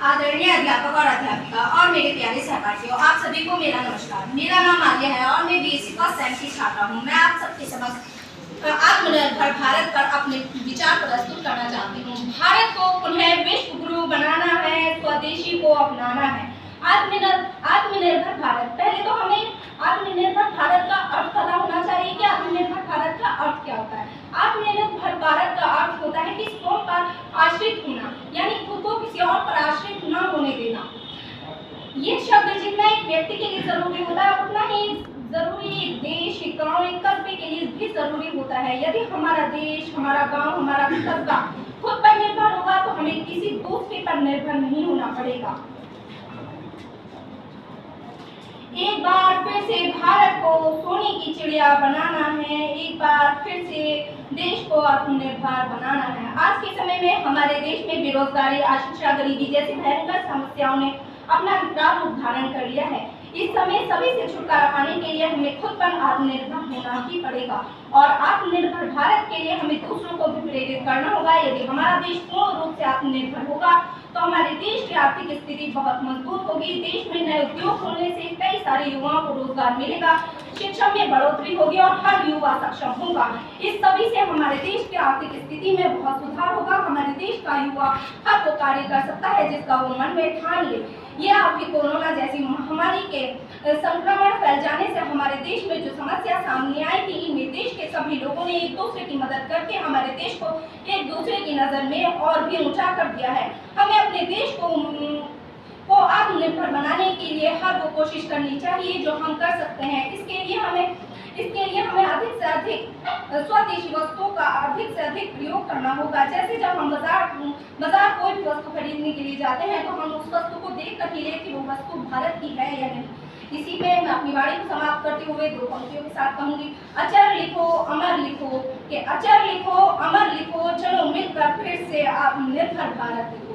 आदरणीय अध्यापक और अध्यापिका और मेरे प्यारे सहपाठियों, आप सभी को मेरा नमस्कार। मेरा नाम आर्य है और मैं बीएससी फर्स्ट सेम की छात्रा हूँ। मैं आप सबके समक्ष आत्मनिर्भर भारत पर अपने विचार प्रस्तुत करना चाहती हूँ। भारत को पुनः विश्व गुरु बनाना है, स्वदेशी को अपनाना है। आत्मनिर्भर भारत, पहले तो हमें आत्मनिर्भर भारत का अर्थ पता होना चाहिए कि आत्मनिर्भर भारत का अर्थ क्या होता है। आत्मनिर्भर भारत का अर्थ होता है कि स्वयं पर आश्रित होना, यानी खुद को किसी और पर आश्रित न होने देना। ये शब्द जितना एक व्यक्ति के लिए जरूरी होता है, उतना ही जरूरी देश, गांव, एक कस्बे के लिए भी जरूरी होता है। यदि हमारा देश, हमारा गांव, हमारा कस्बा खुद पर निर्भर होगा तो हमें किसी दूसरे पर निर्भर नहीं होना पड़ेगा। एक बार फिर से भारत को सोने की चिड़िया बनाना है, एक बार फिर से देश को आत्मनिर्भर बनाना है। आज के समय में हमारे देश में बेरोजगारी, अशिक्षा, गरीबी जैसी भयंकर समस्याओं ने अपना विकराल रूप धारण कर लिया है। इस समय सभी से छुटकारा पाने के लिए हमें खुद पर आत्मनिर्भर होना ही पड़ेगा और आत्मनिर्भर भारत के लिए हमें दूसरों को भी प्रेरित करना होगा। यदि हमारा देश पूर्ण रूप से आत्मनिर्भर होगा तो हमारे देश की आर्थिक स्थिति बहुत मजबूत होगी। देश में नए उद्योग खोलने से कई सारे युवाओं को रोजगार मिलेगा, शिक्षा में बढ़ोतरी होगी और हर युवा सक्षम होगा। इस सभी से हमारे देश की आर्थिक स्थिति में बहुत सुधार होगा। हमारे देश का युवा हर वो कार्य कर सकता है जिसका वो मन में ठान ले। यह आपकी कोरोना जैसी महामारी के संक्रमण फैल जाने से हमारे देश में जो समस्या सामने आई थी, इनमें देश के सभी लोगों ने एक दूसरे की मदद करके हमारे देश को एक दूसरे की नजर में और भी ऊंचा कर दिया है। हमें अपने देश को आत्मनिर्भर बनाने के लिए हर वो कोशिश करनी चाहिए जो हम कर सकते हैं। इसके लिए हमें अधिक से अधिक स्वदेशी वस्तुओं का अधिक से अधिक प्रयोग करना होगा। जैसे जब हम बाजार कोई भी वस्तु खरीदने के लिए जाते हैं तो हम उस वस्तु को देख कर ही लें कि वो वस्तु भारत की है या नहीं। इसी में मैं अपनी वाणी को समाप्त करते हुए दो पंक्तियों के साथ कहूंगी, अचर लिखो अमर लिखो, कि अचर लिखो अमर लिखो, चलो मिलकर फिर से आत्मनिर्भर भारत लिखो।